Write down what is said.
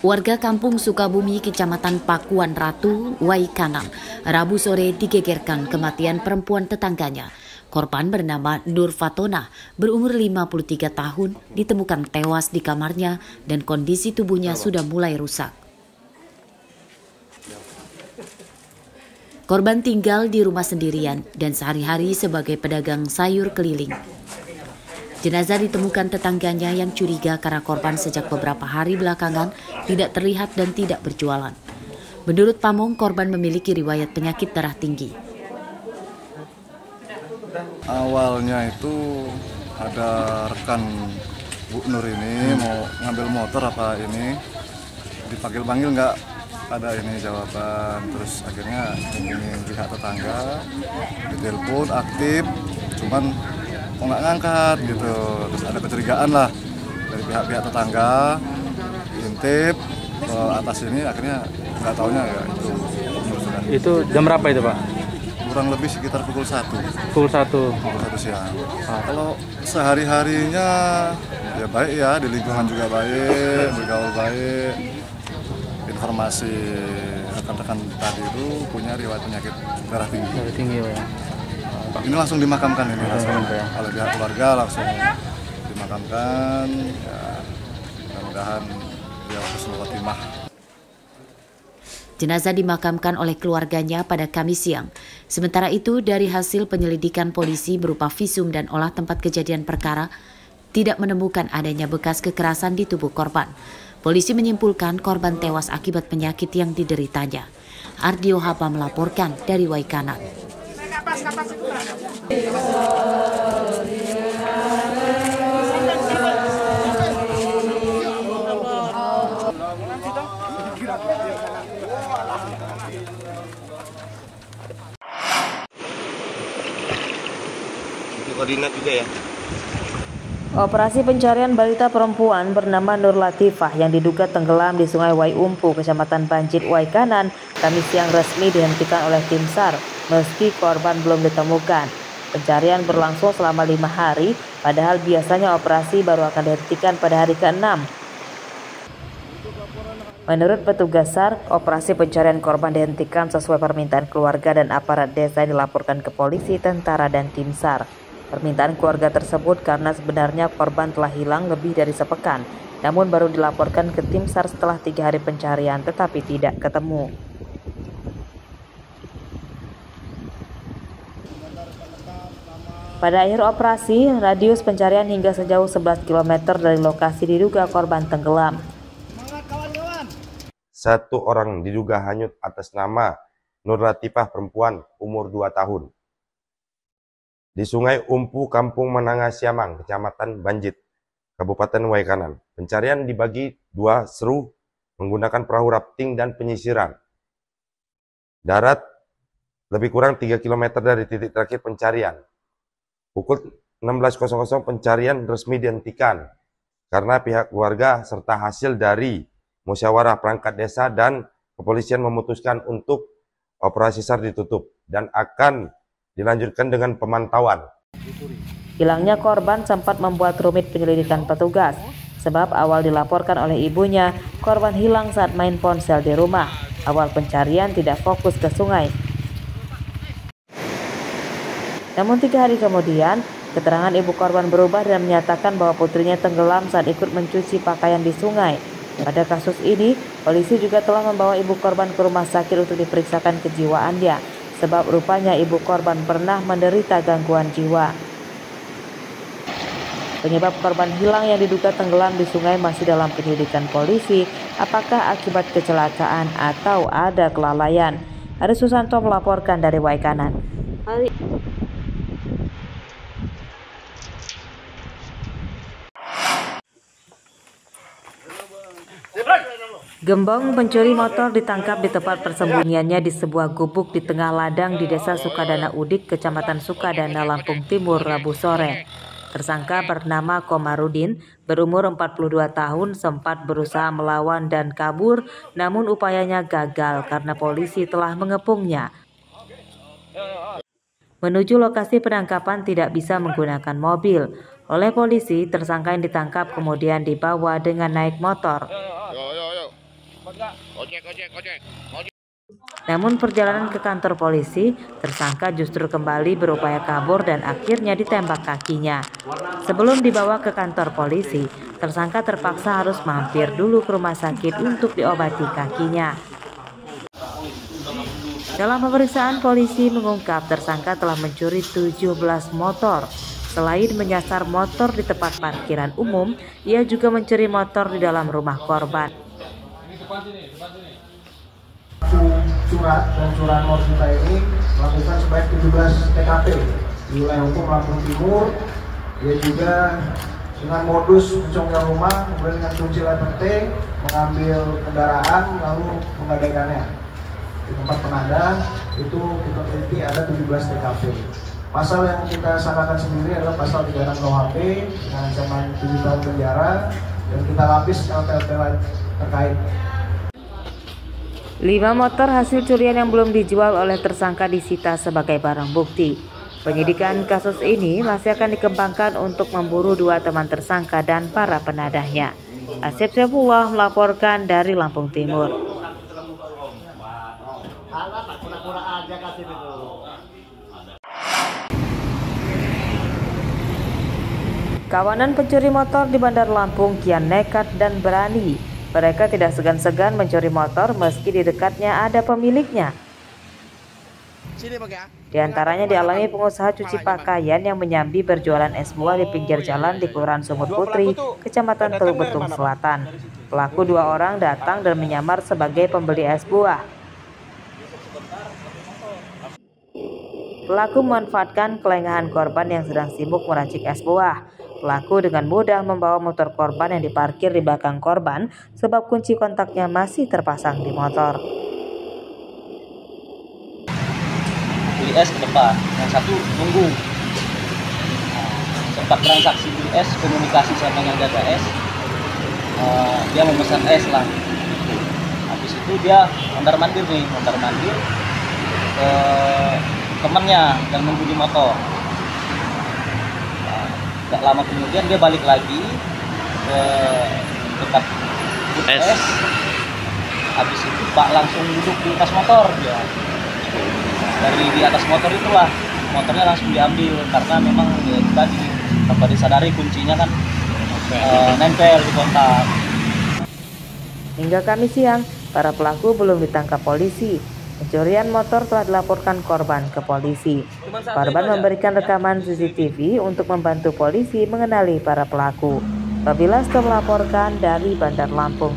Warga kampung Sukabumi, Kecamatan Pakuan Ratu, Waikanan, Rabu sore digegerkan kematian perempuan tetangganya. Korban bernama Nur Fatona, berumur 53 tahun, ditemukan tewas di kamarnya dan kondisi tubuhnya sudah mulai rusak. Korban tinggal di rumah sendirian dan sehari-hari sebagai pedagang sayur keliling. Jenazah ditemukan tetangganya yang curiga karena korban sejak beberapa hari belakangan tidak terlihat dan tidak berjualan. Menurut Pamong, korban memiliki riwayat penyakit darah tinggi. Awalnya itu ada rekan Bu Nur ini mau ngambil motor apa ini, dipanggil-panggil nggak ada ini jawaban. Terus akhirnya hubungin pihak tetangga, ditelepon aktif, cuman kok nggak ngangkat gitu. Terus ada kecurigaan lah dari pihak tetangga, diintip ke atas ini, akhirnya nggak taunya ya itu. Itu jam berapa itu, Pak? Kurang lebih sekitar pukul 1. Pukul 1 siang. Kalau sehari-harinya ya baik ya, di lingkungan juga baik, bergaul baik. Informasi rekan-rekan tadi itu punya riwayat penyakit darah tinggi. Darah tinggi ya. Ini langsung dimakamkan ini oleh pihak keluarga, langsung dimakamkan. Ya, mudah-mudahan ya husnul khotimah. Jenazah dimakamkan oleh keluarganya pada Kamis siang. Sementara itu, dari hasil penyelidikan polisi berupa visum dan olah tempat kejadian perkara, tidak menemukan adanya bekas kekerasan di tubuh korban. Polisi menyimpulkan korban tewas akibat penyakit yang dideritanya. Ardio Hapa melaporkan dari Waikanan. Koordinat juga ya. Operasi pencarian balita perempuan bernama Nur Latifah yang diduga tenggelam di Sungai Waiumpu, Kecamatan Banjit, Waikanan, Kamis siang resmi dihentikan oleh tim SAR meski korban belum ditemukan. Pencarian berlangsung selama 5 hari, padahal biasanya operasi baru akan dihentikan pada hari ke-6. Menurut petugas SAR, operasi pencarian korban dihentikan sesuai permintaan keluarga dan aparat desa yang dilaporkan ke polisi, tentara, dan tim SAR. Permintaan keluarga tersebut karena sebenarnya korban telah hilang lebih dari sepekan, namun baru dilaporkan ke tim SAR setelah 3 hari pencarian tetapi tidak ketemu. Pada akhir operasi, radius pencarian hingga sejauh 11 km dari lokasi diduga korban tenggelam. 1 orang diduga hanyut atas nama Nur Latifah, perempuan, umur 2 tahun. Di Sungai Umpu, Kampung Menanga Siamang, Kecamatan Banjit, Kabupaten Waikanan. Pencarian dibagi 2 seru menggunakan perahu rafting dan penyisiran. Darat lebih kurang 3 km dari titik terakhir pencarian. Pukul 16.00 pencarian resmi dihentikan karena pihak keluarga serta hasil dari musyawarah perangkat desa dan kepolisian memutuskan untuk operasi SAR ditutup dan akan dilanjutkan dengan pemantauan. Hilangnya korban sempat membuat rumit penyelidikan petugas, sebab awal dilaporkan oleh ibunya, korban hilang saat main ponsel di rumah. Awal pencarian tidak fokus ke sungai. Namun 3 hari kemudian, keterangan ibu korban berubah dan menyatakan bahwa putrinya tenggelam saat ikut mencuci pakaian di sungai. Pada kasus ini, polisi juga telah membawa ibu korban ke rumah sakit untuk diperiksakan kejiwaannya. Sebab rupanya ibu korban pernah menderita gangguan jiwa. Penyebab korban hilang yang diduga tenggelam di sungai masih dalam penyelidikan polisi, apakah akibat kecelakaan atau ada kelalaian. Ari Susanto melaporkan dari Waikanan. Gembong pencuri motor ditangkap di tempat persembunyiannya di sebuah gubuk di tengah ladang di Desa Sukadana Udik, Kecamatan Sukadana, Lampung Timur, Rabu sore. Tersangka bernama Komarudin, berumur 42 tahun, sempat berusaha melawan dan kabur, namun upayanya gagal karena polisi telah mengepungnya. Menuju lokasi penangkapan tidak bisa menggunakan mobil. Oleh polisi, tersangka yang ditangkap kemudian dibawa dengan naik motor. Namun perjalanan ke kantor polisi, tersangka justru kembali berupaya kabur dan akhirnya ditembak kakinya. Sebelum dibawa ke kantor polisi, tersangka terpaksa harus mampir dulu ke rumah sakit untuk diobati kakinya. Dalam pemeriksaan, polisi mengungkap tersangka telah mencuri 17 motor. Selain menyasar motor di tempat parkiran umum, ia juga mencuri motor di dalam rumah korban. Surat dan curahan mor kita ini melakukan sebanyak 17 TKP di wilayah hukum Lampung Timur. Dia juga dengan modus mencongkel rumah, kemudian dengan kunci penting mengambil kendaraan lalu menggadaikannya. Di tempat penadah itu kita teliti ada 17 TKP. Pasal yang kita sangkakan sendiri adalah pasal 36 KUHP dengan ancaman 7 tahun penjara dan kita lapis LPLP terkait. 5 motor hasil curian yang belum dijual oleh tersangka disita sebagai barang bukti. Penyidikan kasus ini masih akan dikembangkan untuk memburu 2 teman tersangka dan para penadahnya. Asep Saifullah melaporkan dari Lampung Timur. Kawanan pencuri motor di Bandar Lampung kian nekat dan berani. Mereka tidak segan-segan mencuri motor meski di dekatnya ada pemiliknya. Di antaranya dialami pengusaha cuci pakaian yang menyambi berjualan es buah di pinggir jalan di Kelurahan Sumur Putri, Kecamatan Teluk Betung Selatan. Pelaku 2 orang datang dan menyamar sebagai pembeli es buah. Pelaku memanfaatkan kelengahan korban yang sedang sibuk meracik es buah. Pelaku dengan mudah membawa motor korban yang diparkir di belakang korban sebab kunci kontaknya masih terpasang di motor. Beli es ke depan, yang satu nunggu. Sempat transaksi beli es, komunikasi sama yang jaga es, dia memesan es lah. Habis itu dia mondar-mandir ke temannya yang nunggu di motor. Gak lama kemudian dia balik lagi ke dekat es. Habis itu Pak langsung duduk di atas motor dia. Dari di atas motor itulah motornya langsung diambil karena memang ya, tadi tanpa disadari kuncinya kan nempel di kontak. Hingga Kamis siang, para pelaku belum ditangkap polisi. Pencurian motor telah dilaporkan korban ke polisi. Korban memberikan rekaman CCTV untuk membantu polisi mengenali para pelaku. Babila melaporkan dari Bandar Lampung.